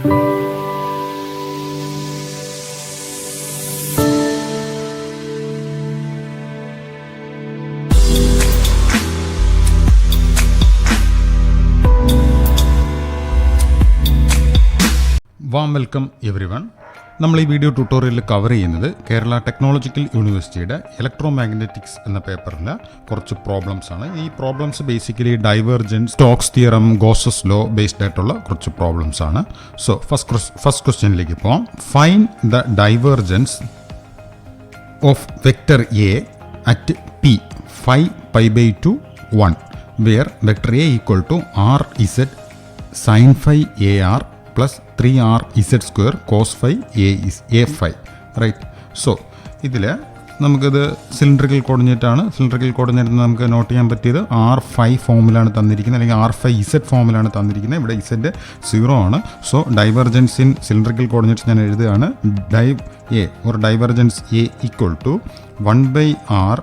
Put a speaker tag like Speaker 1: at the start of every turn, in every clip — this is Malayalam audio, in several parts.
Speaker 1: Warm welcome every one. നമ്മൾ ഈ വീഡിയോ ട്യൂട്ടോറിയലിൽ കവർ ചെയ്യുന്നത് കേരള ടെക്നോളജിക്കൽ യൂണിവേഴ്സിറ്റിയുടെ ഇലക്ട്രോ മാഗ്നറ്റിക്സ് എന്ന പേപ്പറിലെ കുറച്ച് പ്രോബ്ലംസ് ആണ്. ഈ problems basically divergence, Stokes theorem, Gauss's law based ആയിട്ടുള്ള കുറച്ച് പ്രോബ്ലംസ് ആണ്. സോ ഫസ്റ്റ് ക്വസ്റ്റ്യനിലേക്ക് പോകാം. Find the divergence of vector A at P 5π/2 1 where vector a equal to r(z) sin phi ar plus 3r(z²) cos phi a phi. Right. So ഇതിൽ നമുക്കിത് സിലിണ്ടറിക്കൽ കോർഡിനേറ്റ് ആണ്. സിലിണ്ടറിക്കൽ കോർഡിനേറ്റ് നമുക്ക് നോട്ട് ചെയ്യാൻ പറ്റിയത് r5 ഫോമിലാണ് തന്നിരിക്കുന്നത്, അല്ലെങ്കിൽ r5z ഫോമിലാണ് തന്നിരിക്കുന്നത്. ഇവിടെ z 0 ആണ്. So divergence in cylindrical coordinates ഞാൻ എഴുതുകയാണ്. Div A or divergence A equal to 1/r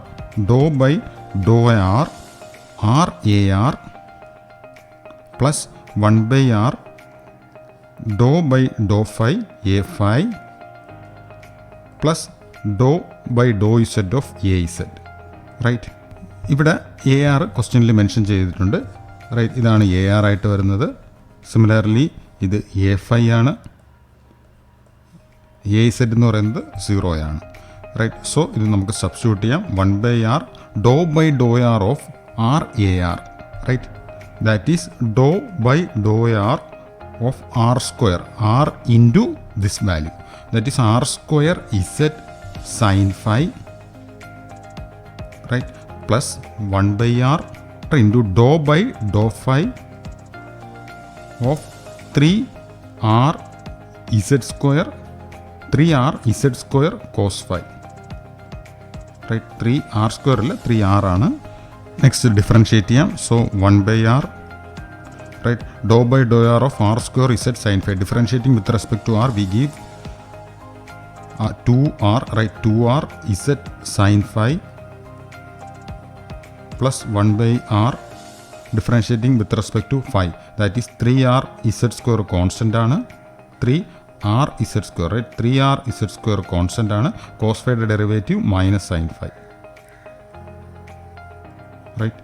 Speaker 1: dou/r r plus 1/r dou phi a phi plus dou/z of az. Right. ഇവിടെ എ ആർ ക്വസ്റ്റ്യനിൽ മെൻഷൻ ചെയ്തിട്ടുണ്ട്. റൈറ്റ്. ഇതാണ് എ ആർ ആയിട്ട് വരുന്നത്. സിമിലർലി ഇത് എ ഫൈ ആണ്. എ ഇസഡ് എന്ന് പറയുന്നത് 0 ആണ്. റൈറ്റ്. സോ ഇത് നമുക്ക് സബ്സ്റ്റിറ്റ്യൂട്ട് ചെയ്യാം. 1/r dou/r of r a r. Right. That is dou/r of r² r into this value, that is r² z sin phi, right, plus 1/r into dou phi of 3r z² cos phi. Right. 3r² അല്ല 3r ആണ്. നെക്സ്റ്റ് ഡിഫറൻഷിയേറ്റ് ചെയ്യാം. So 1/r, right, dou/r of r² z sin phi. Differentiating with respect to r, we give 2r, right, 2r z sin phi plus 1/r differentiating with respect to phi, that is 3r z² constant ആണ്. 3r z², right, 3r z² constant ആണ്. cos phi derivative minus sin phi. Right.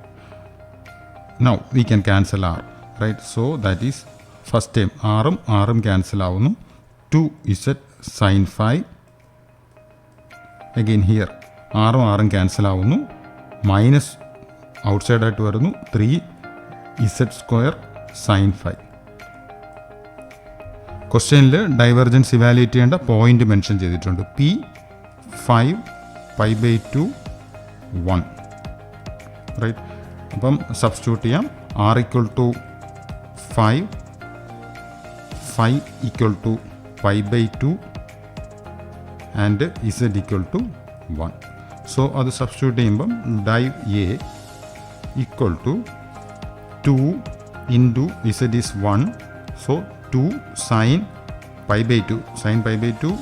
Speaker 1: Now we can cancel r. Right. So that is first term r cancel ആവുന്നു. 2z sin phi. Again here r cancel ആവുന്നു. മൈനസ് ഔട്ട്സൈഡ് ആയിട്ട് വരുന്നു. 3z² sin phi. ക്വസ്റ്റ്യനിൽ ഡൈവർജൻസ് ഇവാലുവേറ്റ് ചെയ്യേണ്ട പോയിന്റ് മെൻഷൻ ചെയ്തിട്ടുണ്ട്. p 5π/2 1. റൈറ്റ്. അപ്പം സബ്സ്റ്റിറ്റ്യൂട്ട് ചെയ്യാം. r equal to 5 equal to π/2 and z equal to 1. So അത് സബ്സ്റ്റിറ്റ്യൂട്ട് ചെയ്യുമ്പം div A equal to 2 into z is 1. So 2 sin π/2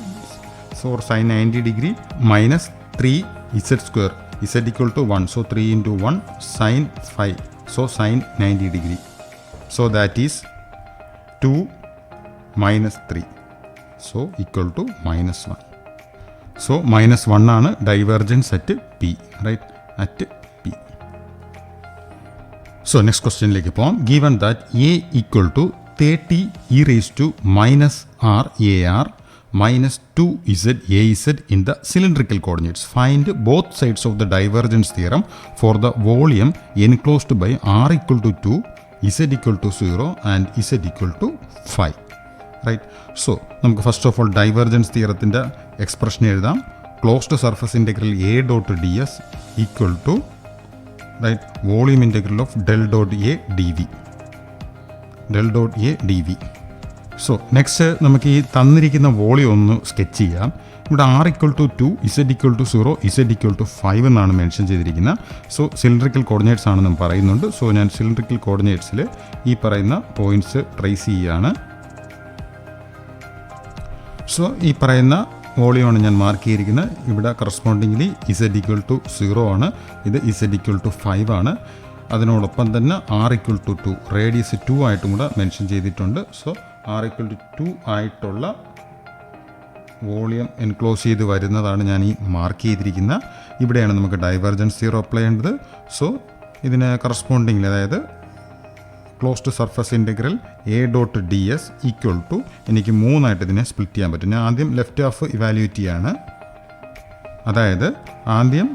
Speaker 1: so sin 90 degree minus 3z². z equal to 1. So 3 into 1 sin 5. So sin 90 degree. So that is 2 minus 3. So equal to minus 1. So minus 1 ആണ് divergence at P. Right. At P. So next question ലേക്ക് പോകാം. Given that A equal to 30 e raised to minus r AR minus 2z AZ in the cylindrical coordinates. Find both sides of the divergence theorem for the volume enclosed by r equal to 2, z equal to 0 and z equal to 5. Right. So നമുക്ക് ഫസ്റ്റ് ഓഫ് ഓൾ ഡൈവർജൻസ് തിയറത്തിൻ്റെ എക്സ്പ്രഷൻ എഴുതാം. Closed surface integral a dot ds equal to, right, volume integral of del dot A D V. So next നമുക്ക് ഈ തന്നിരിക്കുന്ന വോളിയം ഒന്ന് സ്കെച്ച് ചെയ്യാം. ഇവിടെ r equal to 2, z equal to 0, z equal to 5 എന്നാണ് മെൻഷൻ ചെയ്തിരിക്കുന്നത്. സോ സിലിണ്ടറിക്കൽ കോർഡിനേറ്റ്സ് ആണെന്നും പറയുന്നുണ്ട്. സോ ഞാൻ സിലിണ്ടറിക്കൽ കോർഡിനേറ്റ്സിൽ ഈ പറയുന്ന പോയിന്റ്സ് ട്രേസ് ചെയ്യുകയാണ്. സോ ഈ പറയുന്ന വോളിയമാണ് ഞാൻ മാർക്ക് ചെയ്തിരിക്കുന്നത്. ഇവിടെ കറസ്പോണ്ടിംഗ്ലി z equal to 0 ആണ്, ഇത് z equal to 5 ആണ്. അതിനോടൊപ്പം തന്നെ r equal to 2, റേഡിയസ് 2 ആയിട്ടും കൂടെ മെൻഷൻ ചെയ്തിട്ടുണ്ട്. സോ ആർ ഈക്വൽ ടു 2 ആയിട്ടുള്ള വോളിയം എൻക്ലോസ് ചെയ്ത് വരുന്നതാണ് ഞാൻ ഈ മാർക്ക് ചെയ്തിരിക്കുന്ന. ഇവിടെയാണ് നമുക്ക് ഡൈവർജൻസ് തിയറം അപ്ലൈ ചെയ്യേണ്ടത്. സോ ഇതിന് കറസ്പോണ്ടിങ്ങിൽ, അതായത് closed surface integral A dot D S equal to, എനിക്ക് 3 ആയിട്ട് ഇതിനെ സ്പ്ലിറ്റ് ചെയ്യാൻ പറ്റും. ഞാൻ ആദ്യം ലെഫ്റ്റ് ഹാഫ് ഇവാലുവേറ്റ് ചെയ്യാണ്. അതായത് ആദ്യം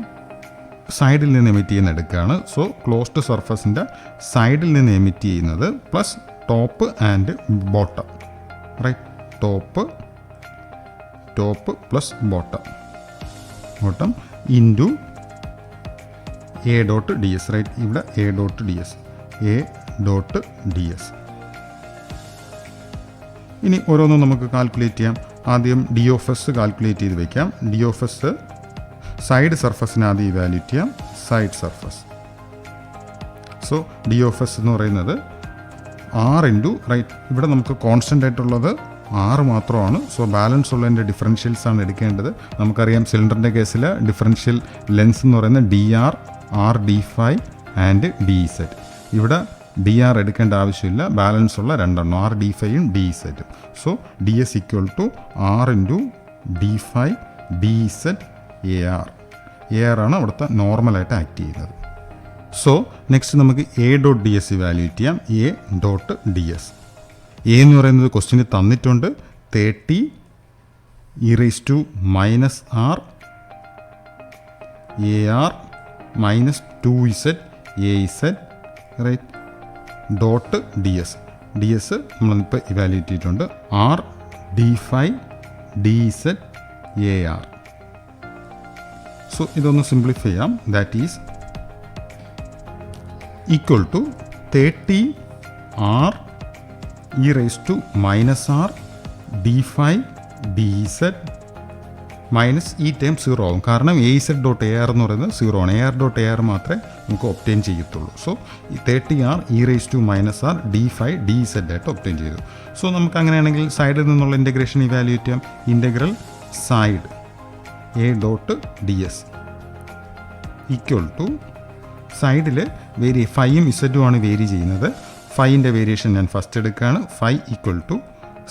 Speaker 1: സൈഡിൽ നിന്ന് എമിറ്റ് ചെയ്യുന്ന എടുക്കുകയാണ്. സോ ക്ലോസ്ഡ് സർഫസിൻ്റെ സൈഡിൽ നിന്ന് എമിറ്റ് ചെയ്യുന്നത് plus top and bottom, right? Top plus bottom into A dot D S, right? ഇവിടെ എ ഡോട്ട് ഡി എസ്. ഇനി ഓരോന്നും നമുക്ക് കാൽക്കുലേറ്റ് ചെയ്യാം. ആദ്യം ഡി ഓഫ് എസ് കാൽക്കുലേറ്റ് ചെയ്ത് വയ്ക്കാം. ഡി ഓഫ് എസ് സൈഡ് സർഫസിന് ആദ്യം ഇവാലുവേറ്റ് ചെയ്യാം. Side surface. So D of S എന്ന് പറയുന്നത് ആർ ഇൻറ്റു, റൈറ്റ്? ഇവിടെ നമുക്ക് കോൺസ്റ്റൻ്റ് ആയിട്ടുള്ളത് 6 മാത്രമാണ്. സോ ബാലൻസ് ഉള്ളതിൻ്റെ ഡിഫറൻഷ്യൽസ് ആണ് എടുക്കേണ്ടത്. നമുക്കറിയാം സിലിണ്ടറിൻ്റെ കേസിൽ ഡിഫറൻഷ്യൽ ലെൻസ് എന്ന് പറയുന്നത് DR, R-D5 ആൻഡ് DZ. ഇവിടെ DR എടുക്കേണ്ട ആവശ്യമില്ല, ബാലൻസ് ഉള്ള 2 R-D5ഉം DZ. So DS equal to R into D5 DZ AR. AR ആണ് അവിടുത്തെ നോർമലായിട്ട് ആക്ട് ചെയ്യുന്നത്. സോ നെക്സ്റ്റ് നമുക്ക് A dot D S evaluate ചെയ്യാം. A dot D S. A എന്ന് പറയുന്നത് ക്വസ്റ്റ്യന് തന്നിട്ടുണ്ട്. 30 e raised to minus r AR minus 2z AZ, right? Dot D S. D S നമ്മളിപ്പോൾ ഇവാലുവേറ്റ് ചെയ്തിട്ടുണ്ട്. R-D5 DZ AR. സോ ഇതൊന്ന് സിംപ്ലിഫൈ ചെയ്യാം. That is equal to 30 R e raised to minus r D5 DZ minus ഈ ടേം 0 ആവും. കാരണം AZ ഡോട്ട് AR എന്ന് പറയുന്നത് 0 ആണ്. AR ഡോട്ട് AR മാത്രമേ നമുക്ക് ഒപ്റ്റെയിൻ ചെയ്യത്തുള്ളൂ. സോ ഈ 30R e raised to minus r D5 DZ ആയിട്ട് ഒപ്റ്റെയിൻ ചെയ്തു. സോ നമുക്ക് അങ്ങനെയാണെങ്കിൽ സൈഡിൽ നിന്നുള്ള ഇൻ്റഗ്രേഷൻ ഇവാലുവേറ്റ് ചെയ്യാം. Integral side A dot D S equal to, സൈഡിൽ വേരി ഫൈയും ഇസഡും ആണ് വേരി ചെയ്യുന്നത്. ഫൈൻ്റെ വേരിയേഷൻ ഞാൻ ഫസ്റ്റ് എടുക്കുകയാണ്. 5 ഈക്വൽ ടു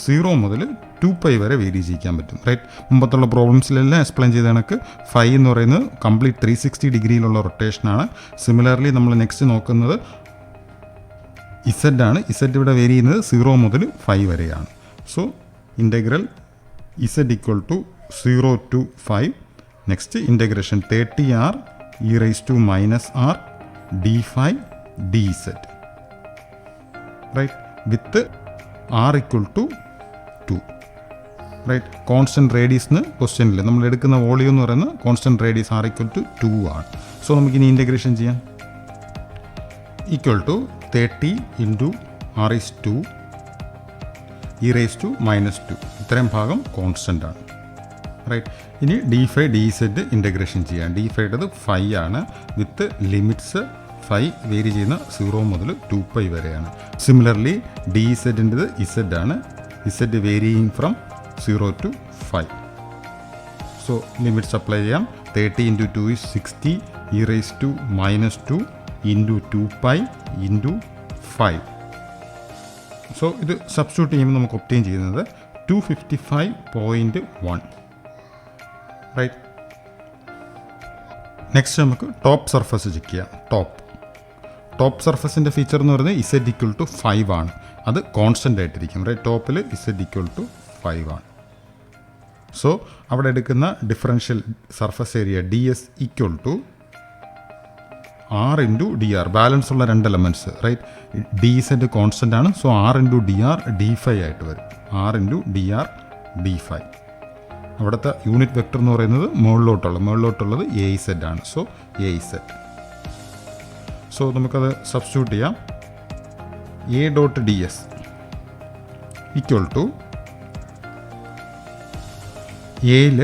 Speaker 1: 0 മുതൽ 2π വരെ വേരി ചെയ്യിക്കാൻ പറ്റും, റൈറ്റ്? മുമ്പത്തുള്ള പ്രോബ്ലംസിലെല്ലാം എക്സ്പ്ലെയിൻ ചെയ്ത കണക്ക് 5 എന്ന് പറയുന്നത് കംപ്ലീറ്റ് 360 ഡിഗ്രിയിലുള്ള റൊട്ടേഷനാണ്. സിമിലർലി നമ്മൾ നെക്സ്റ്റ് നോക്കുന്നത് ഇസഡ് ആണ്. ഇസഡ് ഇവിടെ വേരി ചെയ്യുന്നത് 0 മുതൽ 5 വരെയാണ്. So integral Z equal to 0 to 5. Next integration 30R e raised to minus r D5 DZ, right? With R equal to 2, right? Constant റേഡിയസിന് ക്വസ്റ്റ്യനിൽ നമ്മൾ എടുക്കുന്ന വോളിയം എന്ന് പറയുന്നത് constant radius R equal to 2 ആണ്. സോ നമുക്കിനി ഇൻ്റഗ്രേഷൻ ചെയ്യാം. Equal to 30 into R is 2 e raised to minus 2. ഇത്രയും ഭാഗം കോൺസ്റ്റൻ്റ് ആണ്, റൈറ്റ്? ഇനി D5 DZ ഇൻ്റഗ്രേഷൻ ചെയ്യാം. D5 5 ആണ്. വിത്ത് ലിമിറ്റ്സ് 5 വേരി ചെയ്യുന്ന 0 മുതൽ 2π വരെയാണ്. സിമിലർലി DZൻ്റെത് ഇസഡ് ആണ്. Z varying from 0 to 5. So limits apply ചെയ്യാം. 30 into 2 is 60 e raised to minus 2 into 2π into 5. So ഇത് സബ്സ്റ്റിറ്റ്യൂട്ട് ചെയ്യുമ്പോൾ നമുക്ക് ഒബ്റ്റെയിൻ ചെയ്യുന്നത് 255.1, റൈറ്റ്? നെക്സ്റ്റ് നമുക്ക് ടോപ്പ് സർഫസ് ചെക്ക് ചെയ്യാം. ടോപ്പ് സർഫസിൻ്റെ ഫീച്ചർ എന്ന് പറയുന്നത് ഇസഡ് ഈക്വൽ ടു 5 ആണ്. അത് കോൺസ്റ്റൻ്റ് ആയിട്ടിരിക്കും, റൈറ്റ്? ടോപ്പിൽ ഇസഡ് ഈക്വൽ ടു 5 ആണ്. സോ അവിടെ എടുക്കുന്ന differential surface area DS equal to R into DR. Balance ഉള്ള 2 എലമെൻറ്റ്സ്, റൈറ്റ്? DZ കോൺസ്റ്റൻ്റ് ആണ്. So R into DR D5 ആയിട്ട് വരും. R into DR D5. അവിടുത്തെ യൂണിറ്റ് വെക്ടർ എന്ന് പറയുന്നത് മുകളിലോട്ടുള്ളത് AZ ആണ്. So AZ. സോ നമുക്കത് സബ്സ്റ്റിറ്റ്യൂട്ട് ചെയ്യാം. A dot D S equal to എയിൽ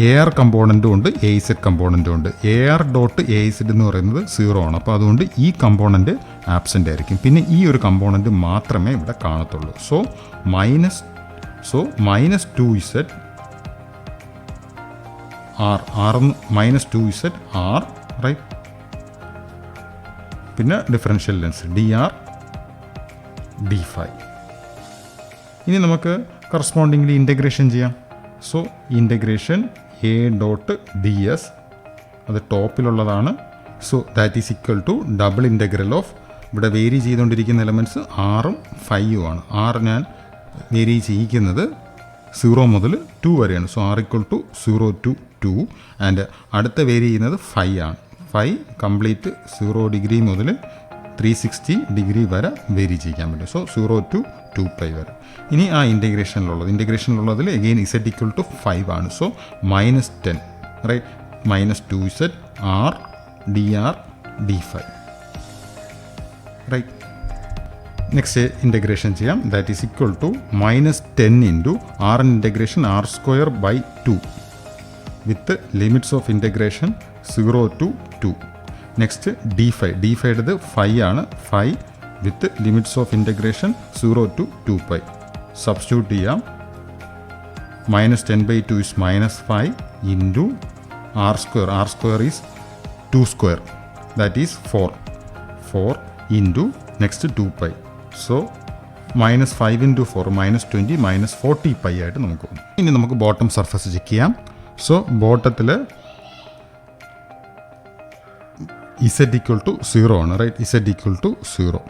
Speaker 1: AR കമ്പോണൻറ്റും ഉണ്ട്, AZ കമ്പോണൻറ്റും ഉണ്ട്. AR ഡോട്ട് AZ എന്ന് പറയുന്നത് 0 ആണ്. അപ്പോൾ അതുകൊണ്ട് ഈ കമ്പോണൻറ്റ് ആബ്സെൻ്റ് ആയിരിക്കും. പിന്നെ ഈ ഒരു കമ്പോണൻറ്റ് മാത്രമേ ഇവിടെ കാണത്തുള്ളൂ. So minus 2Z R minus 2Z R, right? പിന്നെ ഡിഫറൻഷ്യൽ ലെൻസ് DR D5. ഇനി നമുക്ക് കറസ്പോണ്ടിംഗ്ലി ഇൻ്റഗ്രേഷൻ ചെയ്യാം. So integration A dot D S, അത് ടോപ്പിലുള്ളതാണ്. So that is equal to double integral of, ഇവിടെ വേരി ചെയ്തുകൊണ്ടിരിക്കുന്ന എലമെൻറ്റ്സ് 6ഉം 5ഉം ആണ്. 6 ഞാൻ വേരി ചെയ്യിക്കുന്നത് 0 മുതൽ 2 വരെയാണ്. So r equal to 0 to 2 and അടുത്ത വേരി ചെയ്യുന്നത് 5 ആണ്. 5 കംപ്ലീറ്റ് 0 ഡിഗ്രി മുതൽ 360 ഡിഗ്രി വരെ വേരി ചെയ്യിക്കാൻ പറ്റും. സോ 0 to 2π വരെ. ഇനി ആ ഇൻ്റഗ്രേഷനിലുള്ളതിൽ അഗെയിൻ z ഈക്വൽ ടു 5 ആണ്. So -10 right, -2z r dr d5 right. Next integration ചെയ്യാം. That is equal to -10 into r integration r²/2 with limits of integration 0 to 2. Next d5 5 ആണ്. 5 with limits of integration 0 to 2π. Substitute ചെയ്യാം. -10/2 is -5 into r² is 2² that is 4 into next 2π. So -5 into 4 -20 -40π ആയിട്ട് നമുക്ക് പോകും. ഇനി നമുക്ക് ബോട്ടം സർഫസ് ചെക്ക് ചെയ്യാം. സോ ബോട്ടത്തിൽ z ഈക്വൽ ടു 0 ആണ് right, z equal to 0.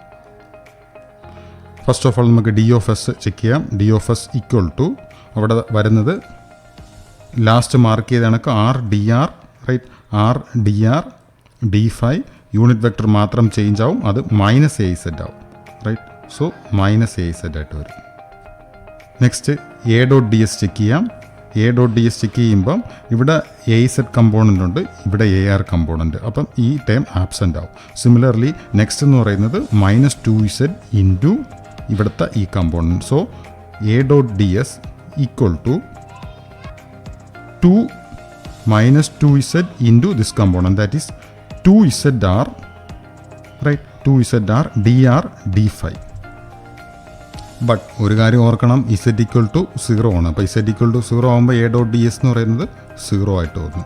Speaker 1: First of all നമുക്ക് ഡി ഓഫ് എസ് ചെക്ക് ചെയ്യാം. D of S equal to അവിടെ വരുന്നത് ലാസ്റ്റ് മാർക്ക് ചെയ്ത കണക്ക് R D R right, R D R d5 unit vector മാത്രം ചേഞ്ച് ആവും, അത് -az ആവും റൈറ്റ്. സോ -az ആയിട്ട് വരും. Next A dot D S check ചെയ്യാം. A dot D S check ചെയ്യുമ്പം ഇവിടെ az കമ്പോണൻ്റ് ഉണ്ട്, ഇവിടെ AR കമ്പോണൻ്റ്, അപ്പം ഈ ടേം ആബ്സെൻ്റ് ആവും. സിമിലർലി നെക്സ്റ്റ് എന്ന് പറയുന്നത് -2z ഇൻറ്റു ഇവിടുത്തെ ഈ component. So A dot D S equal to 2 -2z into this component, that is 2zr right, 2zr dr d5. But ഒരു കാര്യം ഓർക്കണം, z ഈക്വൽ ടു 0 ആണ്. അപ്പോൾ z ഈക്വൽ ടു 0 ആകുമ്പോൾ എ ഡോട്ട് ഡി എസ് എന്ന് പറയുന്നത് 0 ആയിട്ട് വന്നു.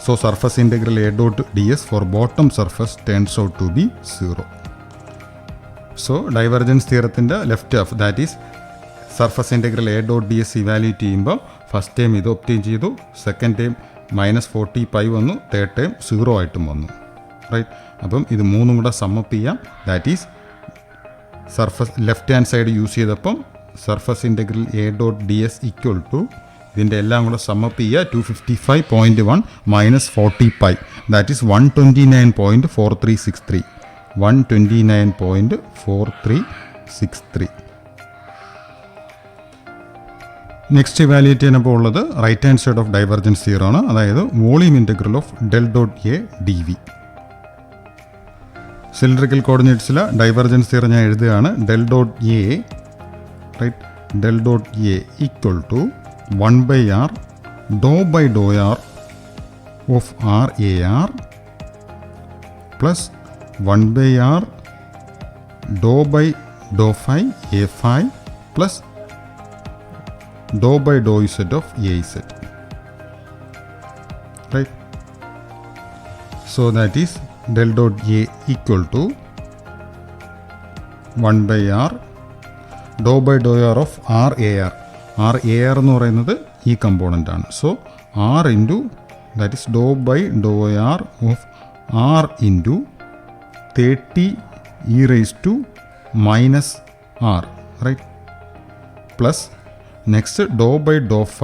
Speaker 1: So surface integral A dot D S for bottom surface turns out to be 0. So divergence തിയറത്തിൻ്റെ left half, that is surface integral A dot D S evaluate ചെയ്യുമ്പോൾ ഫസ്റ്റ് ടൈം ഇത് ഒപ്റ്റെയിൻ ചെയ്തു, സെക്കൻഡ് ടൈം -40π വന്നു, തേർഡ് ടൈം 0 ആയിട്ടും വന്നു റൈറ്റ്. അപ്പം ഇത് മൂന്നും കൂടെ സമ്മപ്പ് ചെയ്യാം. That is surface left hand side use ചെയ്തപ്പം surface integral A dot D S equal to ഇതിൻ്റെ എല്ലാം കൂടെ സമ്മപ്പ് ചെയ്യുക 255.1 -40π, ദാറ്റ് ഈസ് 129.4363 129.4363. നെക്സ്റ്റ് ഇവാലുവേറ്റ് ചെയ്യാനപ്പോൾ ഉള്ളത് right hand side of divergence theorem ആണ്, അതായത് volume integral of del dot A D V. Cylindrical കോർഡിനേറ്റ്സിൽ ഡൈവർജൻസ് തിയറം ഞാൻ എഴുതുകയാണ്. Del dot A right, del dot A equal to 1/r ഡോ/r of r a r plus 1/r ഡോ/φ a5 പ്ലസ് ഡോ/z of az right. So that is del dot a equal to 1/r ഡോ/r of r a r. r a r എന്ന് പറയുന്നത് ഈ കമ്പോണൻ്റ് ആണ്. So r into that is ഡോ/r of r into 30 e raised to -r right, plus next ഡോ/φ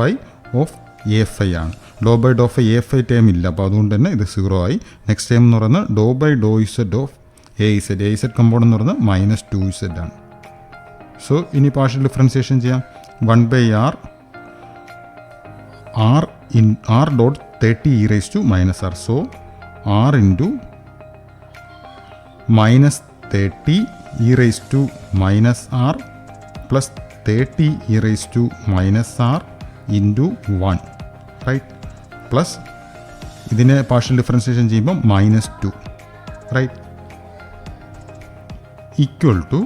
Speaker 1: ഓഫ് a5 ആണ്. ഡോ/φ a5 ടൈം ഇല്ല, അപ്പോൾ അതുകൊണ്ട് തന്നെ ഇത് 0 ആയി. നെക്സ്റ്റ് ടൈം എന്ന് പറയുന്നത് ഡോ/z ഓഫ് az കമ്പോണൻ്റ് എന്ന് പറയുന്നത് -2z ആണ്. സോ ഇനി പാർഷ്യൽ ഡിഫറൻസിയേഷൻ ചെയ്യാം. 1/r r ഡോട്ട് 30 e raised to -r. So r into -30 e raised to -r plus 30 e raised to -r into 1 right, plus ഇതിനെ പാർഷ്യൽ ഡിഫറൻസിയേഷൻ ചെയ്യുമ്പോൾ -2 right, equal to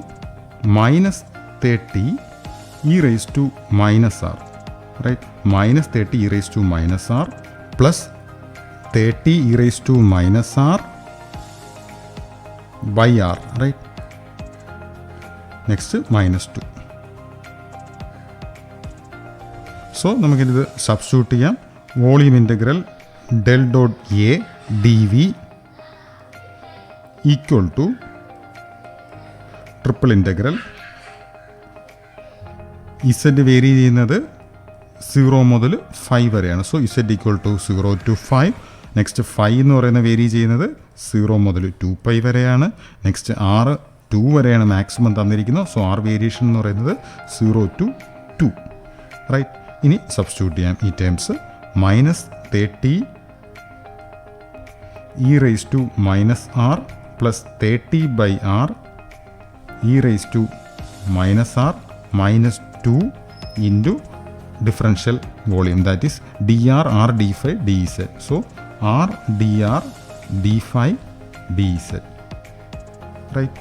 Speaker 1: -30 e raised to -r right, -30 e raised to -r plus 30 e raised to -r by r right. Next -2. So നമുക്കിത് സബ്സ്റ്റിറ്റ്യൂട്ട് ചെയ്യാം. Volume integral del dot A D V equal to triple integral Z vary ചെയ്യുന്നത് 0 മുതൽ 5 വരെയാണ്. So Z equal to 0 to 5. Next 5 എന്ന് പറയുന്ന വേരി ചെയ്യുന്നത് 0 മുതൽ 2π വരെയാണ്. നെക്സ്റ്റ് r 2 വരെയാണ് മാക്സിമം തന്നിരിക്കുന്നത്. സോ r വേരിയേഷൻ എന്ന് പറയുന്നത് 0 to 2. റൈറ്റ്. ഇനി സബ്സ്റ്റിറ്റ്യൂട്ട് ചെയ്യാം ഈ terms. -30 e raised to -r plus 30/r e raised to -r -2 into differential volume, that is dr r d phi dz. So r dr d phi dz. Right.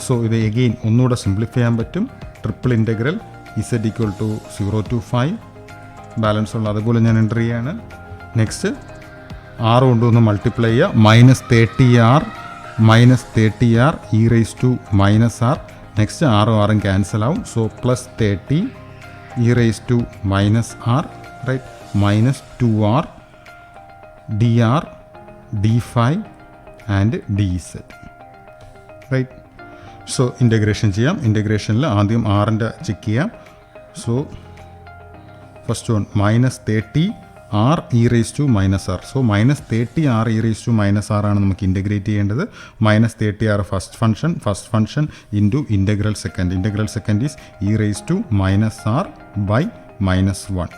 Speaker 1: So ഇത് again ഒന്നുകൂടെ സിംപ്ലിഫൈ ചെയ്യാൻ പറ്റും. Triple integral z equal to 0 to 5 balance ഉള്ള അതുപോലെ ഞാൻ എൻ്റർ ചെയ്യാണ്. നെക്സ്റ്റ് r കൊണ്ടൊന്ന് മൾട്ടിപ്ലൈ ചെയ്യുക. -30r e raised to -r. Next r cancel ആവും. So +30 e raised to -r, right, -2r dr d phi and dz, right. So integration ചെയ്യാം. ഇൻ്റഗ്രേഷനിൽ ആദ്യം ആറിൻ്റെ ചെക്ക് ചെയ്യാം. So first one -30 r e raised to -r. So -30 r e raised to -r ആണ് നമുക്ക് ഇൻ്റഗ്രേറ്റ് ചെയ്യേണ്ടത്. -30r first function into integral second. Integral second is e raised to -r by -1.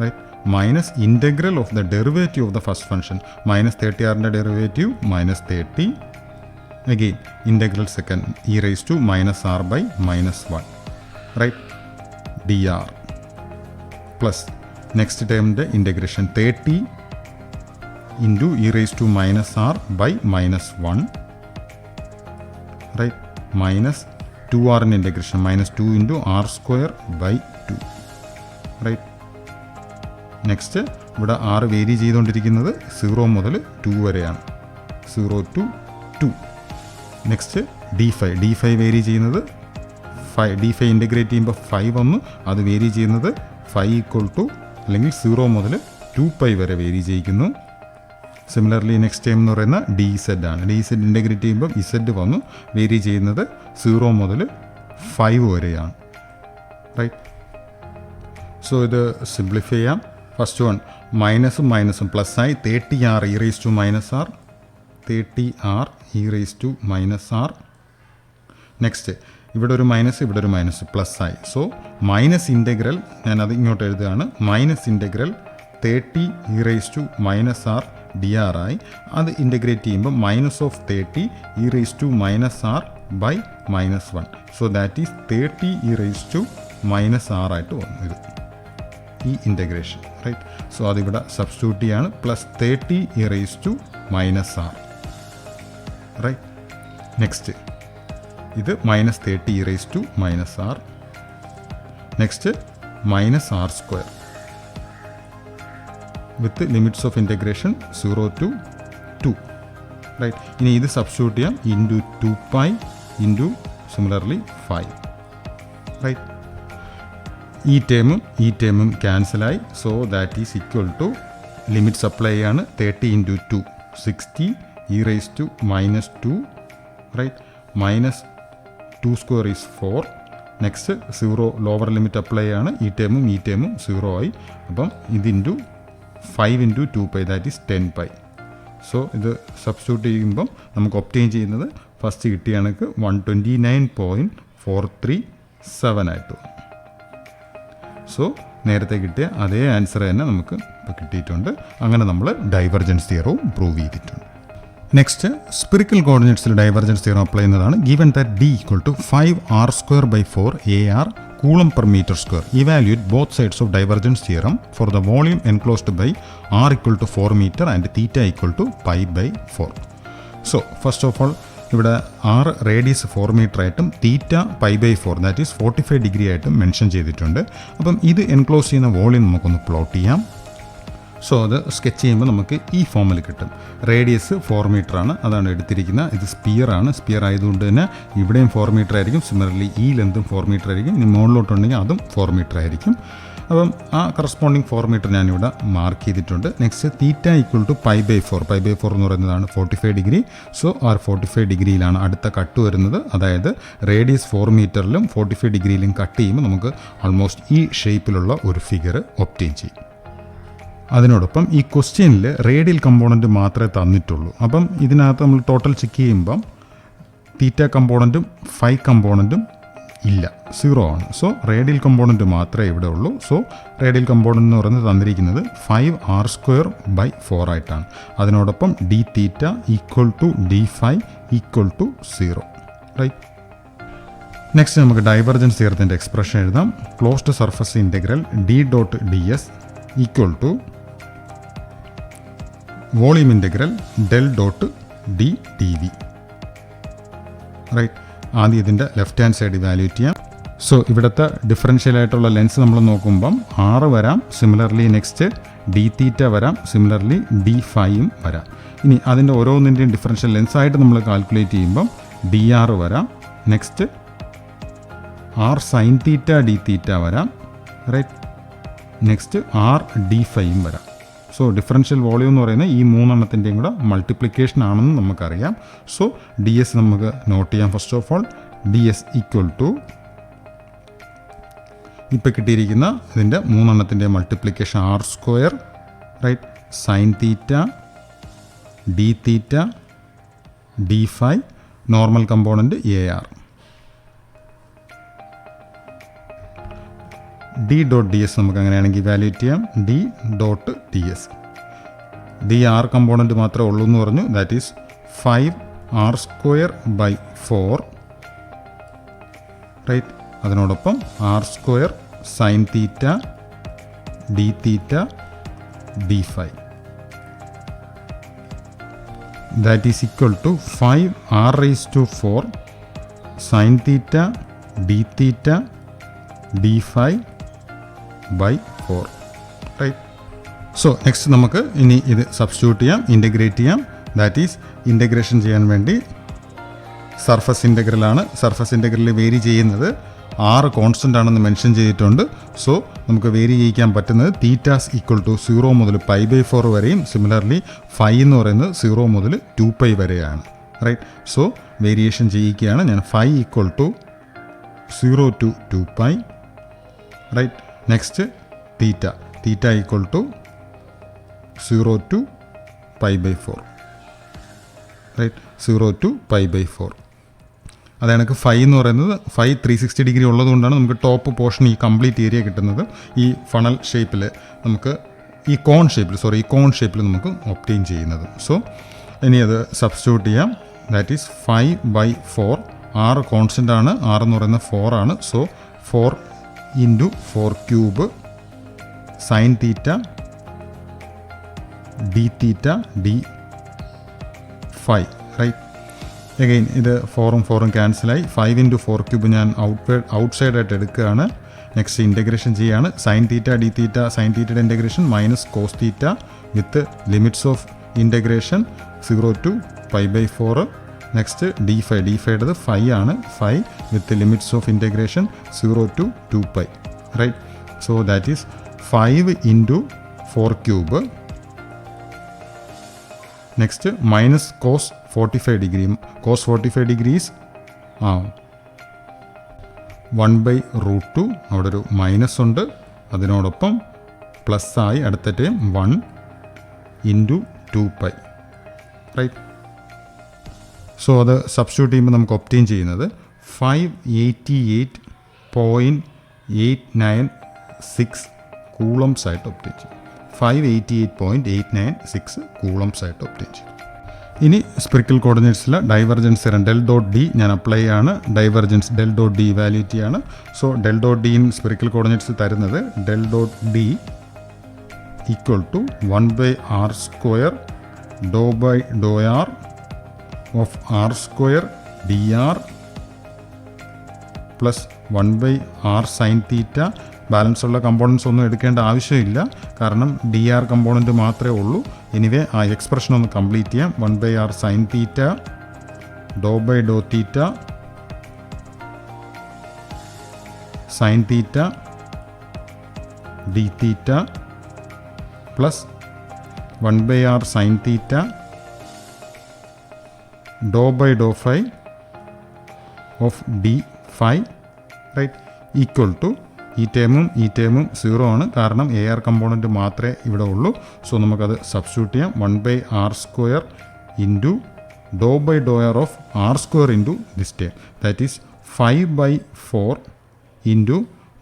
Speaker 1: Right. Minus integral of the derivative of the first function. -30rൻ്റെ derivative -30. Again, integral second e raised to -r by -1, right, dr plus next term the integration 30 into e raised to -r by -1, right, minus 2r in integration -2 into r square by 2, right. Next ഇവിടെ r വേരി ചെയ്തുകൊണ്ടിരിക്കുന്നത് 0 മുതൽ 2 വരെയാണ്. 0 to 2. നെക്സ്റ്റ് d5 വേരി ചെയ്യുന്നത് 5. d5 ഇൻ്റഗ്രേറ്റ് ചെയ്യുമ്പോൾ 5 വന്നു. അത് വേരി ചെയ്യുന്നത് 5 ഈക്വൽ ടു അല്ലെങ്കിൽ 0 മുതൽ 2π വരെ വേരി ചെയ്യിക്കുന്നു. സിമിലർലി നെക്സ്റ്റ് ടൈം എന്ന് പറയുന്ന dz ആണ്. dz ഇൻ്റഗ്രേറ്റ് ചെയ്യുമ്പോൾ z വന്നു. വേരി ചെയ്യുന്നത് 0 മുതൽ 5 വരെയാണ്. റൈറ്റ്. സോ ഇത് സിംപ്ലിഫൈ ചെയ്യാം. ഫസ്റ്റ് വൺ മൈനസും പ്ലസ് ആയി 30r e raised to -r, 30r e raised to -r. Next ഇവിടെ ഒരു മൈനസ് പ്ലസ് ആയി. സോ മൈനസ് ഇൻ്റഗ്രൽ ഞാനത് ഇങ്ങോട്ട് എഴുതുകയാണ്. Minus integral 30 e raised to -r dr ആയി. അത് ഇൻ്റഗ്രേറ്റ് ചെയ്യുമ്പോൾ -30 e raised to -r by -1. So that is 30 e raised to -r ആയിട്ട് വന്നു ഇത് ഈ ഇൻ്റഗ്രേഷൻ. റൈറ്റ്. സോ അതിവിടെ സബ്സ്റ്റിറ്റ്യൂട്ട് ചെയ്യാണ്. +30 e raised to -r. Right. Next ഇത് -30 e raised to -r. Next -r square with limits of integration 0 to 2. Right. ഇനി ഇത് സബ്സ്റ്റിറ്റ്യൂട്ട് ചെയ്യാം. Into 2π into similarly 5. റൈറ്റ്. ഈ ടേമും ക്യാൻസലായി. So that is equal to limits apply ചെയ്യാണ്. 30 into 2 60 e raised to -2, right, -2 square is 4. Next 0 lower limit apply ചെയ്യാണ്. ഈ ടേമും 0 ആയി. അപ്പം ഇത് into 5 into 2π that is 10π. So ഇത് സബ്സ്റ്റിറ്റ്യൂട്ട് ചെയ്യുമ്പം നമുക്ക് ഒബ്റ്റെയിൻ ചെയ്യുന്നത് ഫസ്റ്റ് കിട്ടിയ കണക്ക് 129.437 ആയിട്ട്. സോ നേരത്തെ കിട്ടിയ അതേ ആൻസർ തന്നെ നമുക്ക് ഇപ്പോൾ കിട്ടിയിട്ടുണ്ട്. അങ്ങനെ നമ്മൾ ഡൈവർജൻസ് തിയറവും പ്രൂവ് ചെയ്തിട്ടുണ്ട്. നെക്സ്റ്റ് സ്പിറിക്കൽ കോർഡിനേറ്റ്സിൽ ഡൈവർജൻസ് തിയറം അപ്ലൈ ചെയ്യുന്നതാണ്. Given that d equal to 5r² / 4 AR coulomb per metre square. Evaluate both sides of divergence theorem for the volume enclosed by r equal to 4 metre and θ equal to π/4. So first of all ഇവിടെ r റേഡിയസ് 4 മീറ്റർ ആയിട്ടും θ π/4 ദാറ്റ് ഈസ് 45 ഡിഗ്രി ആയിട്ടും മെൻഷൻ ചെയ്തിട്ടുണ്ട്. അപ്പം ഇത് എൻക്ലോസ് ചെയ്യുന്ന വോളിയം നമുക്കൊന്ന് പ്ലോട്ട് ചെയ്യാം. സോ അത് സ്കെച്ച് ചെയ്യുമ്പോൾ നമുക്ക് ഈ ഫോമിൽ കിട്ടും. റേഡിയസ് 4 മീറ്റർ ആണ്, അതാണ് എടുത്തിരിക്കുന്നത്. ഇത് സ്പിയർ ആണ്. സ്പിയർ ആയതുകൊണ്ട് തന്നെ ഇവിടെയും 4 മീറ്റർ ആയിരിക്കും. സിമിലർലി ഈ ലെന്തും 4 മീറ്റർ ആയിരിക്കും. ഇനി മുകളിലോട്ടുണ്ടെങ്കിൽ അതും 4 മീറ്റർ ആയിരിക്കും. അപ്പം ആ കറസ്പോണ്ടിങ് 4 മീറ്റർ ഞാനിവിടെ മാർക്ക് ചെയ്തിട്ടുണ്ട്. Next theta equal to π/4. π/4 എന്ന് പറയുന്നതാണ് 45 ഡിഗ്രി. സോ ആ 45 ഡിഗ്രിയിലാണ് അടുത്ത കട്ട് വരുന്നത്. അതായത് റേഡിയസ് 4 മീറ്ററിലും 45 ഡിഗ്രിയിലും കട്ട് ചെയ്യുമ്പോൾ നമുക്ക് ആൾമോസ്റ്റ് ഈ ഷേപ്പിലുള്ള ഒരു ഫിഗർ ഒബ്റ്റെയിൻ ചെയ്യും. അതിനോടൊപ്പം ഈ ക്വസ്റ്റ്യനിൽ റേഡിയൽ കമ്പോണൻറ്റ് മാത്രമേ തന്നിട്ടുള്ളൂ. അപ്പം ഇതിനകത്ത് നമ്മൾ ടോട്ടൽ ചെക്ക് ചെയ്യുമ്പം തീറ്റ കമ്പോണൻറ്റും ഫൈ കമ്പോണൻറ്റും ഇല്ല, 0 ആണ്. സോ റേഡിയൽ കമ്പോണൻറ്റ് മാത്രമേ ഇവിടെ ഉള്ളൂ. സോ റേഡിയൽ കമ്പോണൻറ്റ് എന്ന് പറയുന്നത് തന്നിരിക്കുന്നത് 5r² / 4 ആയിട്ടാണ്. അതിനോടൊപ്പം D theta equal to d∅ equal to 0. Right. Next നമുക്ക് ഡൈവർജൻസ് തിയറത്തിൻ്റെ എക്സ്പ്രഷൻ എഴുതാം. Closed surface integral d.ds equal to volume integral del.d/dv. Right. ആദ്യം ഇതിൻ്റെ ലെഫ്റ്റ് ഹാൻഡ് സൈഡ് ഇവാലുവേറ്റ് ചെയ്യാം. സോ ഇവിടുത്തെ ഡിഫറൻഷ്യൽ ആയിട്ടുള്ള ലെൻസ് നമ്മൾ നോക്കുമ്പം 6 വരാം. സിമിലർലി നെക്സ്റ്റ് ഡി തീറ്റ വരാം. സിമിലർലി d∅ വരാം. ഇനി അതിൻ്റെ ഓരോന്നിൻ്റെയും ഡിഫറൻഷ്യൽ ലെൻസായിട്ട് നമ്മൾ കാൽക്കുലേറ്റ് ചെയ്യുമ്പം dr വരാം. Next r sin theta d theta വരാം. റൈറ്റ്. നെക്സ്റ്റ് r d∅ വരാം. സോ ഡിഫറൻഷ്യൽ വോളിയം എന്ന് പറയുന്നത് ഈ 3 എണ്ണത്തിൻ്റെയും കൂടെ മൾട്ടിപ്ലിക്കേഷൻ ആണെന്ന് നമുക്കറിയാം. സോ ഡി എസ് നമുക്ക് നോട്ട് ചെയ്യാം. First of all ds equal to ഇപ്പോൾ കിട്ടിയിരിക്കുന്ന ഇതിൻ്റെ 3 എണ്ണത്തിൻ്റെ multiplication r², right, sine theta d theta d∅, normal component AR. d.ds നമുക്ക് അങ്ങനെയാണെങ്കിൽ വാല്യൂറ്റ് ചെയ്യാം. d.ds dr കമ്പോണൻറ്റ് മാത്രമേ ഉള്ളൂ എന്ന് പറഞ്ഞു. That is 5r²/4, right. അതിനോടൊപ്പം r² sine theta d theta d∅. That is equal to 5r⁴ sine theta d theta d∅/4. Right. So next നമുക്ക് ഇനി ഇത് സബ്സ്റ്റിറ്റ്യൂട്ട് ചെയ്യാം, ഇൻ്റഗ്രേറ്റ് ചെയ്യാം. ദാറ്റ് ഈസ് ഇൻ്റഗ്രേഷൻ ചെയ്യാൻ വേണ്ടി സർഫസ് ഇൻ്റഗ്രലാണ്. സർഫസ് ഇൻ്റഗ്രലിൽ വേരി ചെയ്യുന്നത് 6 കോൺസ്റ്റൻ്റ് ആണെന്ന് മെൻഷൻ ചെയ്തിട്ടുണ്ട്. സോ നമുക്ക് വേരി ചെയ്യിക്കാൻ പറ്റുന്നത് തീറ്റാസ് ഈക്വൽ ടു 0 മുതൽ π/4 വരെയും സിമിലർലി ഫൈ എന്ന് പറയുന്നത് 0 മുതൽ 2π വരെയാണ്. റൈറ്റ്. സോ വേരിയേഷൻ ചെയ്യിക്കുകയാണ് ഞാൻ. Phi equal to 0 to 2π. Right. Next theta equal to 0 to π/4. Right. 0 to π/4. അതാണ് ഫൈ എന്ന് പറയുന്നത്. ഫൈ 360 ഡിഗ്രി ഉള്ളതുകൊണ്ടാണ് നമുക്ക് ടോപ്പ് പോർഷൻ ഈ കംപ്ലീറ്റ് ഏരിയ കിട്ടുന്നത്. ഈ ഫണൽ ഷേപ്പിൽ നമുക്ക് ഈ കോൺ ഷേപ്പിൽ നമുക്ക് ഒബ്റ്റെയിൻ ചെയ്യുന്നത്. സോ ഇനി അത് സബ്സ്റ്റിറ്റ്യൂട്ട് ചെയ്യാം. That is 5/4. 6 കോൺസ്റ്റൻ്റ് ആണ്. 6 എന്ന് പറയുന്നത് 4 ആണ്. So 4 × 4³ sign theta d theta d∅. Right. Again ഇത് 4ഉം 4ഉം ക്യാൻസലായി. 5 × 4³ ഞാൻ ഔട്ട്സൈഡായിട്ട് എടുക്കുകയാണ്. നെക്സ്റ്റ് ഇൻ്റഗ്രേഷൻ ചെയ്യുകയാണ്. Sine theta d theta sine തീറ്റയുടെ integration minus cos theta with limits of integration 0 to π/4. Next d∅ phi ആണ്. Phi with limits of integration 0 to 2π. Right. So that is 5 × 4³ next minus cos 45 degree. Cos 45 degrees 1/√2. അവിടെ ഒരു മൈനസ് ഉണ്ട്. അതിനോടൊപ്പം പ്ലസ് ആയി അടുത്ത ടൈം 1 × 2π. റൈറ്റ്. സോ അത് സബ്സ്റ്റിറ്റ്യൂട്ട് ചെയ്യുമ്പോൾ നമുക്ക് ഒബ്റ്റെയിൻ ചെയ്യുന്നത് 588.896 കൂളംസ് ആയിട്ട് ഒബ്റ്റെയിൻ ചെയ്യും. 588.896 കൂളംസ് ആയിട്ട് ഒബ്റ്റെയിൻ ചെയ്യും. ഇനി സ്പെറിക്കൽ കോർഡിനേറ്റ്സിലെ ഡൈവർജൻസ് തിയറം del.d ഞാൻ അപ്ലൈ ചെയ്യാണ്. ഡൈവർജൻസ് del.d വാല്യൂറ്റി ആണ്. So del.d in spherical coordinates തരുന്നത് del.d equal to 1/r² ∂/∂r of r² dr plus 1/r sin theta balance ഉള്ള കമ്പോണൻസ് ഒന്നും എടുക്കേണ്ട ആവശ്യമില്ല, കാരണം ഡി ആർ കമ്പോണൻറ്റ് മാത്രമേ ഉള്ളൂ. എനിവേ ആ എക്സ്പ്രഷൻ ഒന്ന് കംപ്ലീറ്റ് ചെയ്യാം. 1/r സൈൻ തീറ്റ ഡോ ബൈ ഡോ theta sine theta D theta plus 1/r sine theta ഡോ ബൈ ഡോ phi of D phi, right, equal to ഈ ടേമും 0 ആണ്, കാരണം എ ആർ കമ്പോണൻറ്റ് മാത്രമേ ഇവിടെ ഉള്ളൂ. സോ നമുക്കത് സബ്സ്റ്റിറ്റ്യൂട്ട് ചെയ്യാം. 1/r² ഇൻറ്റു ഡോ ബൈ ഡോ R of r² into this term, that is 5/4 into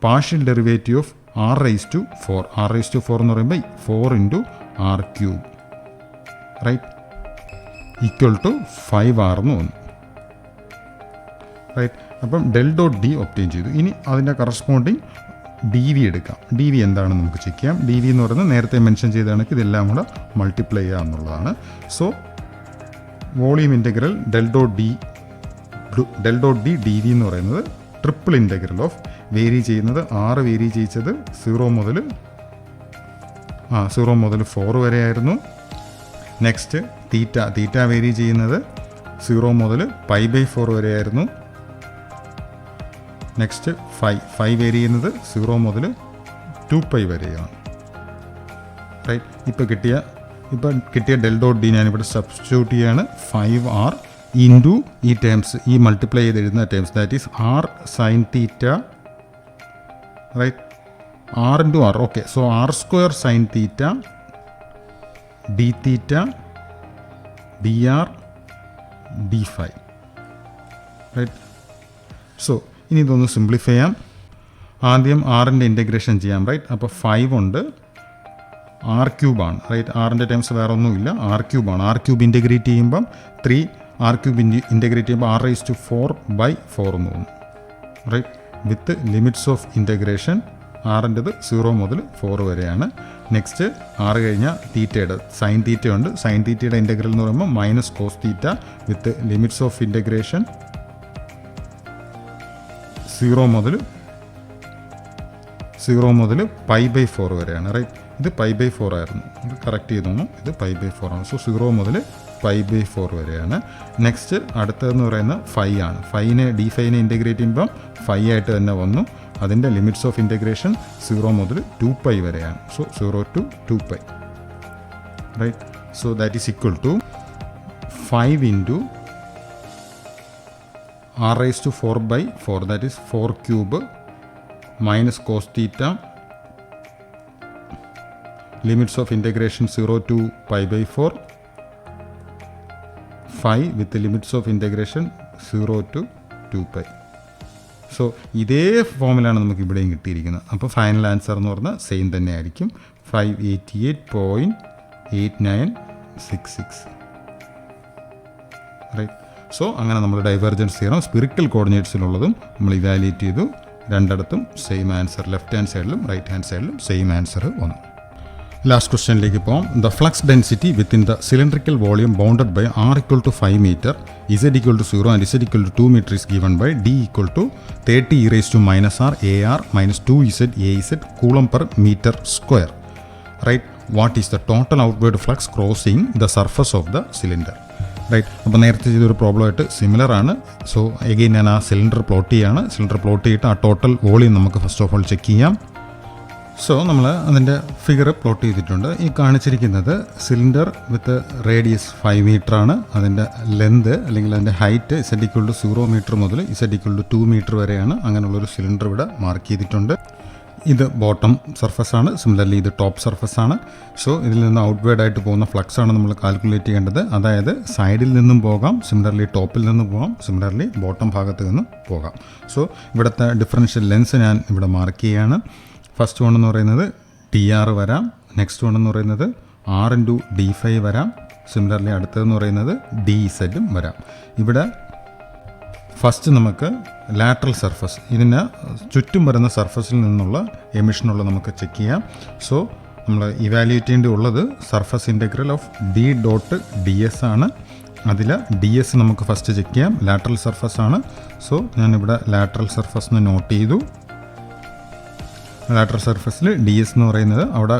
Speaker 1: partial derivative of r⁴. r⁴ എന്ന് പറയുമ്പോൾ 4 into r³, right, equal to 5r എന്ന് വന്നു, റൈറ്റ്. അപ്പം ഡെൽ ഡോട്ട് ഡി ഒബ്റ്റെയിൻ ചെയ്തു. ഇനി അതിൻ്റെ കറസ്പോണ്ടിങ് ഡി വി എടുക്കാം. ഡി വി എന്താണെന്ന് നമുക്ക് ചെക്ക് ചെയ്യാം. ഡി വി എന്ന് പറയുന്നത് നേരത്തെ മെൻഷൻ ചെയ്ത കണക്ക് ഇതെല്ലാം കൂടെ മൾട്ടിപ്ലൈ ചെയ്യുക എന്നുള്ളതാണ്. So volume integral del dot D D V എന്ന് പറയുന്നത് ട്രിപ്പിൾ ഇൻ്റഗ്രൽ ഓഫ് വേരി ചെയ്യുന്നത് 6 വേരി ചെയ്യിച്ചത് 0 മുതൽ 4 വരെ ആയിരുന്നു. നെക്സ്റ്റ് തീറ്റ വേരി ചെയ്യുന്നത് 0 മുതൽ π/4 വരെ ആയിരുന്നു. നെക്സ്റ്റ് ഫൈ വേരി ചെയ്യുന്നത് 0 മുതൽ 2π വരെയാണ്, റൈറ്റ്. ഇപ്പം കിട്ടിയ ഡെൽ ഡോട്ട് ഡി ഞാനിവിടെ സബ്സ്റ്റിറ്റ്യൂട്ട് ചെയ്യാണ്. 5r ഇൻറ്റു ഈ ടേംസ്, ഈ മൾട്ടിപ്ലൈ ചെയ്ത് എഴുതുന്ന terms, that is r sine theta, right, r into r. Okay, so r² sine theta D theta dr d5, right. So ഇനി ഇതൊന്ന് സിംപ്ലിഫൈ ചെയ്യാം. ആദ്യം ആറിൻ്റെ ഇൻറ്റഗ്രേഷൻ ചെയ്യാം, റൈറ്റ്. അപ്പോൾ 5 ഉണ്ട്, r³ ആണ്, റൈറ്റ്. ആറിൻ്റെ ടൈംസ് വേറെ ഒന്നുമില്ല, r³ ആണ്. r³ ഇൻറ്റഗ്രേറ്റ് ചെയ്യുമ്പം 3r³ ഇൻറ്റഗ്രേറ്റ് ചെയ്യുമ്പോൾ r⁴/4 എന്ന് തോന്നും, right, with limits of integration. ആറിൻ്റെത് 0 മുതൽ 4 വരെയാണ്. നെക്സ്റ്റ് 6 കഴിഞ്ഞാൽ തീറ്റയുടെ സൈൻ തീറ്റയുണ്ട്. സൈൻ തീറ്റയുടെ ഇൻറ്റഗ്രൽ എന്ന് പറയുമ്പോൾ minus cos theta with limits of integration 0 മുതൽ π/4 വരെയാണ്, റൈറ്റ്. ഇത് π/4 ആയിരുന്നു, ഇത് കറക്റ്റ് ചെയ്തോന്നു, ഇത് π/4 ആണ്. സോ 0 മുതൽ π/4 വരെയാണ്. നെക്സ്റ്റ് അടുത്തതെന്ന് പറയുന്നത് 5 ആണ്. d5നെ ഇൻറ്റഗ്രേറ്റ് ചെയ്യുമ്പം 5 ആയിട്ട് തന്നെ വന്നു. അതിൻ്റെ ലിമിറ്റ്സ് ഓഫ് ഇൻറ്റഗ്രേഷൻ 0 മുതൽ 2π വരെയാണ്. So 0 to 2π, right. So that is equal to 5 into r⁴/4, that is 4³ minus cos theta, limits of integration 0 to π/4, 5 with the limits of integration 0 to 2π. So ഇതേ ഫോമിലാണ് നമുക്ക് ഇവിടെയും കിട്ടിയിരിക്കുന്നത്. അപ്പോൾ ഫൈനൽ ആൻസർ എന്ന് പറഞ്ഞാൽ സെയിം തന്നെ ആയിരിക്കും, 588.8966, റൈറ്റ്. സോ അങ്ങനെ നമ്മൾ ഡൈവേർജൻസ് തിയറം സ്പിറിക്കൽ കോർഡിനേറ്റ്സിലുള്ളതും നമ്മൾ ഇവാലുവേറ്റ് ചെയ്തു. രണ്ടിടത്തും സെയിം ആൻസർ, ലെഫ്റ്റ് ഹാൻഡ് സൈഡിലും റൈറ്റ് ഹാൻഡ് സൈഡിലും സെയിം ആൻസർ വന്നു. ലാസ്റ്റ് ക്വസ്റ്റ്യനിലേക്ക് പോകാം. The flux density within the cylindrical volume bounded by r = 5 meter, z = 0 and z = 2 meter is given by d = 30 e⁻⁻r AR - 2z AZ coulomb per meter square. Right? What is the total outward flux crossing the surface of the cylinder? Right. അപ്പോൾ നേരത്തെ ചെയ്തൊരു പ്രോബ്ലമായിട്ട് സിമിലർ ആണ്. സോ എഗെയിൻ ഞാൻ ആ സിലിണ്ടർ പ്ലോട്ട് ചെയ്യാണ്. സിലിണ്ടർ പ്ലോട്ട് ചെയ്തിട്ട് ആ ടോട്ടൽ വോളിയം നമുക്ക് ഫസ്റ്റ് ഓഫ് ഓൾ ചെക്ക് ചെയ്യാം. സോ നമ്മൾ അതിൻ്റെ ഫിഗർ പ്ലോട്ട് ചെയ്തിട്ടുണ്ട്. ഈ കാണിച്ചിരിക്കുന്നത് സിലിണ്ടർ വിത്ത് റേഡിയസ് 5 മീറ്റർ ആണ്. അതിൻ്റെ ലെന്ത് അല്ലെങ്കിൽ അതിൻ്റെ ഹൈറ്റ് z = 0 മീറ്റർ മുതൽ z = 2 മീറ്റർ വരെയാണ്. അങ്ങനെയുള്ളൊരു സിലിണ്ടർ ഇവിടെ മാർക്ക് ചെയ്തിട്ടുണ്ട്. ഇത് ബോട്ടം സർഫസ് ആണ്. സിമിലർലി ഇത് ടോപ്പ് സർഫസ് ആണ്. സോ ഇതിൽ നിന്ന് ഔട്ട്വേർഡ് ആയിട്ട് പോകുന്ന ഫ്ലക്സ് ആണ് നമ്മൾ കാൽക്കുലേറ്റ് ചെയ്യേണ്ടത്. അതായത് സൈഡിൽ നിന്നും പോകാം, സിമിലർലി ടോപ്പിൽ നിന്നും പോകാം, സിമിലർലി ബോട്ടം ഭാഗത്ത് നിന്നും പോകാം. സോ ഇവിടുത്തെ ഡിഫറൻഷ്യൽ ലെൻസ് ഞാൻ ഇവിടെ മാർക്ക് ചെയ്യുകയാണ്. ഫസ്റ്റ് വൺ എന്ന് പറയുന്നത് TR വരാം, നെക്സ്റ്റ് വൺ എന്ന് പറയുന്നത് R × d5 വരാം, സിമിലർലി അടുത്തതെന്ന് പറയുന്നത് DZ വരാം. ഇവിടെ ഫസ്റ്റ് നമുക്ക് ലാറ്ററൽ സർഫസ്, ഇതിന് ചുറ്റും വരുന്ന സർഫസിൽ നിന്നുള്ള എമിഷനുള്ള നമുക്ക് ചെക്ക് ചെയ്യാം. സോ നമ്മൾ ഇവാലുവേറ്റ് ചെയ്യേണ്ടി ഉള്ളത് സർഫസ് ഇൻറ്റഗ്രൽ ഓഫ് D.ds ആണ്. അതിൽ DS നമുക്ക് ഫസ്റ്റ് ചെക്ക് ചെയ്യാം. ലാറ്ററൽ സർഫസ് ആണ്. സോ ഞാനിവിടെ ലാറ്ററൽ സർഫസ് നോട്ട് ചെയ്തു. ലാറ്ററൽ സർഫസിൽ ഡി എസ് എന്ന് പറയുന്നത് അവിടെ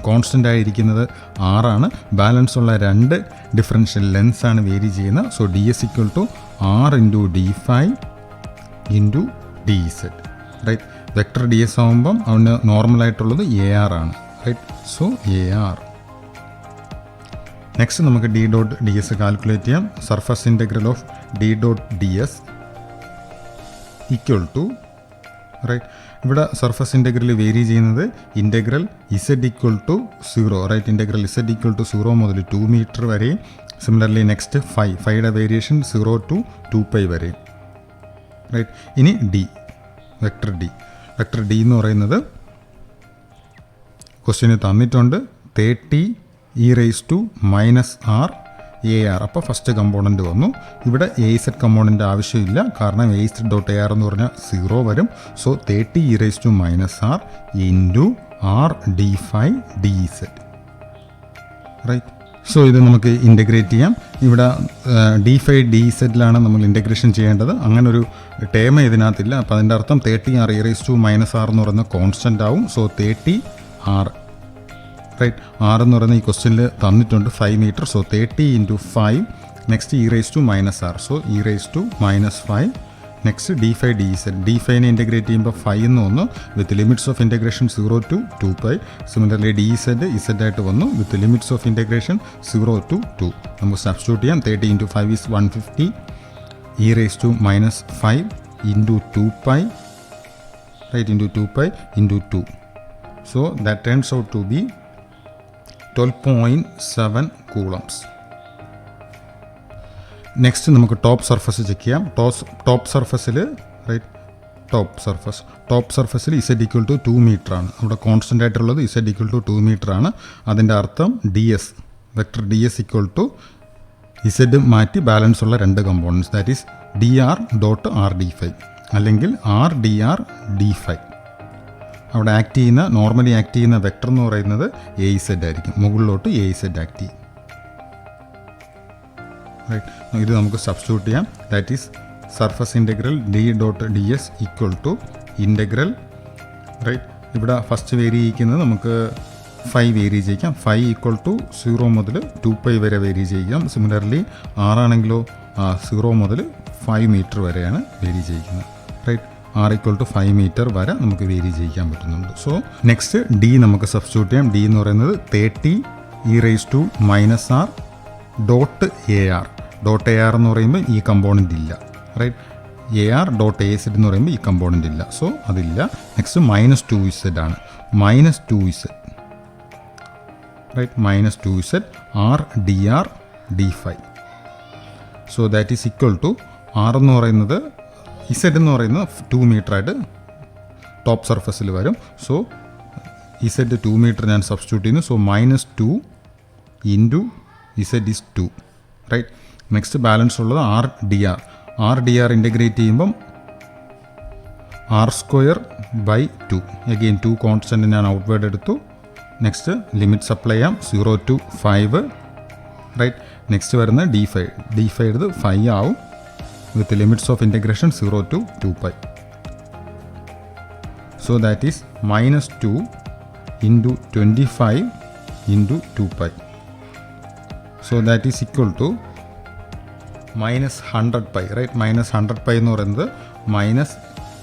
Speaker 1: കോൺസ്റ്റൻ്റ് ആയിരിക്കുന്നത് ആറാണ്. ബാലൻസ് ഉള്ള രണ്ട് ഡിഫറൻഷ്യൽ ലെൻസ് ആണ് വേരി ചെയ്യുന്നത്. So D S equal to R into D phi into D Z. Right, vector D S ആകുമ്പം അവന് നോർമലായിട്ടുള്ളത് എ ആർ ആണ്. Right, so A R. Next നമുക്ക് D dot D S calculate ചെയ്യാം. Surface integral of D dot D S equal to, right, ഇവിടെ സർഫസ് ഇൻ്റഗ്രൽ വേരി ചെയ്യുന്നത് integral Z equal to 0, right, integral Z equal to 0 മുതൽ 2 മീറ്റർ വരെയും. സിമിലർലി നെക്സ്റ്റ് ഫൈയുടെ വേരിയേഷൻ 0 to 2π വരെയും. റൈറ്റ്, ഇനി ഡി, വെക്ടർ ഡി എന്ന് പറയുന്നത് ക്വസ്റ്റ്യന് തന്നിട്ടുണ്ട് 30 e raise to minus R A R. അപ്പോൾ ഫസ്റ്റ് കമ്പോണൻറ്റ് വന്നു. ഇവിടെ എ സെഡ് കമ്പോണൻ്റ് ആവശ്യമില്ല, കാരണം A Z dot A R എന്ന് പറഞ്ഞാൽ 0 വരും. So 30 e raise to minus R into R D phi D Z. Right, so ഇത് നമുക്ക് ഇൻ്റഗ്രേറ്റ് ചെയ്യാം. ഇവിടെ ഡി ഫൈവ് ഡി സെഡിലാണ് നമ്മൾ ഇൻ്റഗ്രേഷൻ ചെയ്യേണ്ടത്. അങ്ങനൊരു ടേം ഇതിനകത്തില്ല. അപ്പോൾ അതിൻ്റെ അർത്ഥം 30 R E raise to minus R എന്ന് പറയുന്ന കോൺസ്റ്റൻ്റ് ആവും. സോ 30 ആർ, റൈറ്റ്, ആർ എന്ന് പറയുന്ന ഈ ക്വസ്റ്റ്യനിൽ തന്നിട്ടുണ്ട് 5 മീറ്റർ. So 30 into 5, next e raise to minus R. So e raise to minus 5. Next D phi D Z. D ഫൈവിനെ ഇൻ്റഗ്രേറ്റ് ചെയ്യുമ്പോൾ 5 എന്ന് വന്നു with limits of integration 0 to 2π. Similarly D Z Z ആയിട്ട് വന്നു with limits of integration 0 to 2. നമുക്ക് സബ്സ്റ്റിറ്റ്യൂട്ട് ചെയ്യാം. 30 into 5 is 150 e raise to minus 5 into 2π, right, into 2π into 2. So that turns out to be 12.7 coulombs. Next നമുക്ക് ടോപ്പ് സർഫസ് ചെക്ക് ചെയ്യാം. ടോപ്പ് സർഫസിൽ, റൈറ്റ്, ടോപ്പ് സർഫസിൽ ഇസഡ് ഈക്വൽ ടു 2 മീറ്റർ ആണ്. അവിടെ കോൺസ്റ്റൻ്റ് ആയിട്ടുള്ളത് ഇസഡ് ഈക്വൽ ടു 2 മീറ്റർ ആണ്. അതിൻ്റെ അർത്ഥം D S, vector D S equal to Z മാറ്റി ബാലൻസ് ഉള്ള രണ്ട് components, that is D R dot R D phi അല്ലെങ്കിൽ R D R D phi. അവിടെ നോർമലി ആക്ട് ചെയ്യുന്ന വെക്ടർ എന്ന് പറയുന്നത് എ സെഡ് ആയിരിക്കും. മുകളിലോട്ട് എ സെഡ് ആക്ട് ചെയ്യും. റൈറ്റ്, ഇത് നമുക്ക് സബ്സ്റ്റിറ്റ്യൂട്ട് ചെയ്യാം. That is surface integral D dot D S equal to integral, right, ഇവിടെ ഫസ്റ്റ് വേരി ചെയ്യിക്കുന്നത് നമുക്ക് 5 വേരി ചെയ്യിക്കാം. 5 ഈക്വൽ ടു 0 മുതൽ 2π വരെ വേരി ചെയ്യിക്കാം. സിമിലർലി ആറാണെങ്കിലോ 0 മുതൽ 5 മീറ്റർ വരെയാണ് വേരി ചെയ്യിക്കുന്നത്. Right, R equal to 5 metre വരെ നമുക്ക് വേരി ചെയ്യിക്കാൻ പറ്റുന്നുണ്ട്. സോ നെക്സ്റ്റ് ഡി നമുക്ക് സബ്സ്റ്റിറ്റ്യൂട്ട് ചെയ്യാം. ഡി എന്ന് പറയുന്നത് 30 e raise to minus R dot A R. Dot A R എന്ന് പറയുമ്പോൾ ഈ കമ്പോണൻ്റ് ഇല്ല. Right, A R dot A Z എന്ന് പറയുമ്പോൾ ഈ കമ്പോണൻ്റ് ഇല്ല. സോ അതില്ല. നെക്സ്റ്റ് മൈനസ് 2 ഇസഡ് ആണ്. Minus 2 Z, right, minus 2 Z R D R D phi. So that is equal to R എന്ന് പറയുന്നത് ഇസഡ് എന്ന് പറയുന്നത് 2 മീറ്റർ ആയിട്ട് ടോപ്പ് സർഫസിൽ വരും. സോ ഇസഡ് 2 മീറ്റർ ഞാൻ സബ്സ്റ്റിറ്റ്യൂട്ട് ചെയ്യുന്നു. So minus 2 into Z is 2. Right, next balance ഉള്ളത് R D R. R D R integrate ചെയ്യുമ്പം R square by 2. Again 2 constant ഞാൻ ഔട്ട്വേർഡ് എടുത്തു. നെക്സ്റ്റ് ലിമിറ്റ്സ് അപ്ലൈ ചെയ്യാം 0 to 5. റൈറ്റ്, നെക്സ്റ്റ് വരുന്ന ഡി ഫൈവ് എടുത്ത് 5 ആവും with limits of integration 0 to 2π. So that is minus 2 into 25 into 2π. So that is equal to minus 100π. Right, minus 100π എന്ന് പറയുന്നത് മൈനസ്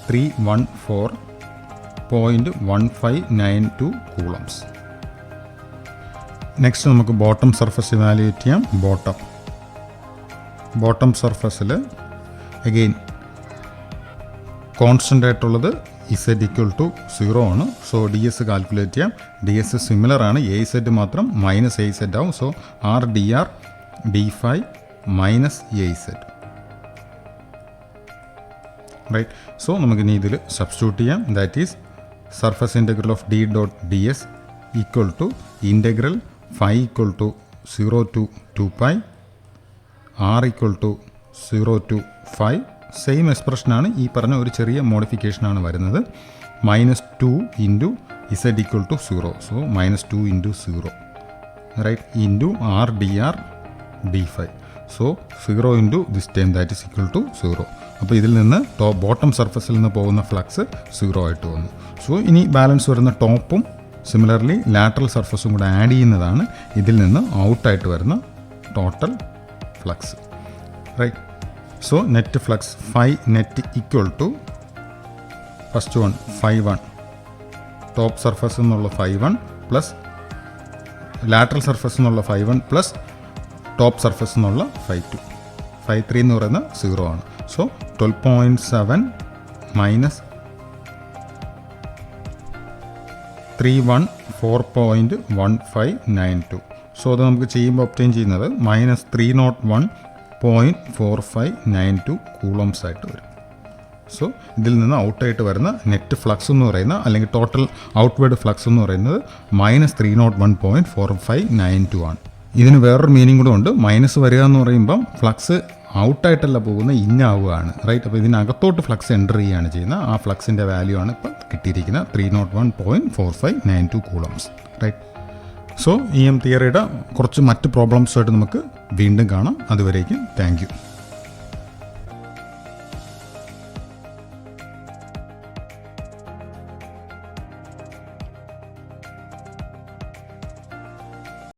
Speaker 1: 314.1592 കൂളംസ്. നെക്സ്റ്റ് നമുക്ക് ബോട്ടം സർഫസ് ഇവാലുവേറ്റ് ചെയ്യാം. ബോട്ടം സർഫസിൽ അഗെയിൻ കോൺസ്റ്റൻ്റ് ആയിട്ടുള്ളത് ഇസഡ് ഈക്വൽ ടു 0 ആണ്. സോ ഡി എസ് കാൽക്കുലേറ്റ് ചെയ്യാം. ഡി എസ് സിമിലർ ആണ്. എ സെഡ് മാത്രം മൈനസ് എ സെഡ് ആവും. So R D R D phi minus A Z. Right, so നമുക്കിനി ഇതിൽ സബ്സ്റ്റിറ്റ്യൂട്ട് ചെയ്യാം. That is surface integral of D dot D S equal to integral 5 equal to 0 to 2π R equal to 0 to 5. Same എക്സ്പ്രഷനാണ്. ഈ പറഞ്ഞ ഒരു ചെറിയ മോഡിഫിക്കേഷനാണ് വരുന്നത്. Minus 2 into Z equal to 0. So minus 2 into 0, right, into R D R D phi. So 0 into this time that is equal to 0. അപ്പോൾ ഇതിൽ നിന്ന് ബോട്ടം സർഫസിൽ നിന്ന് പോകുന്ന ഫ്ലക്സ് 0 ആയിട്ട് വന്നു. സോ ഇനി ബാലൻസ് വരുന്ന ടോപ്പും സിമിലർലി ലാറ്ററൽ സർഫസും കൂടെ ആഡ് ചെയ്യുന്നതാണ് ഇതിൽ നിന്ന് ഔട്ടായിട്ട് വരുന്ന total flux, right. So net flux phi net equal to first one φ1 top surface എന്നുള്ള φ1 പ്ലസ് ലാറ്ററൽ സർഫസ് എന്നുള്ള φ1 പ്ലസ് ടോപ്പ് സർഫസ് എന്നുള്ള φ2. φ3 എന്ന് പറയുന്നത് 0 ആണ്. So 12.7 minus 314.1592. സോ അത് നമുക്ക് ചെയ്യുമ്പോൾ ഒബ്റ്റെയിൻ ചെയ്യുന്നത് -301.4592 കൂളംസ് ആയിട്ട് വരും. സോ ഇതിൽ നിന്ന് ഔട്ടായിട്ട് വരുന്ന നെറ്റ് ഫ്ലക്സ് എന്ന് പറയുന്ന അല്ലെങ്കിൽ ടോട്ടൽ ഔട്ട്വേർഡ് ഫ്ലക്സ് എന്ന് പറയുന്നത് -301.4592 ആണ്. ഇതിന് വേറൊരു മീനിങ് കൂടെ ഉണ്ട്. മൈനസ് വരിക എന്ന് പറയുമ്പം ഫ്ലക്സ് ഔട്ടായിട്ടല്ല പോകുന്ന ഇന്നാവുകയാണ്, റൈറ്റ്. അപ്പോൾ ഇതിനകത്തോട്ട് ഫ്ലക്സ് എൻ്റർ ചെയ്യുകയാണ് ചെയ്യുന്നത്. ആ ഫ്ലക്സിൻ്റെ വാല്യൂ ആണ് ഇപ്പം കിട്ടിയിരിക്കുന്നത് 301.4592 കൂളംസ്, റൈറ്റ്. സോ EM തിയറിയുടെ കുറച്ച് മറ്റ് പ്രോബ്ലംസുമായിട്ട് നമുക്ക് വീണ്ടും കാണാം. അതുവരേക്കും താങ്ക് യു.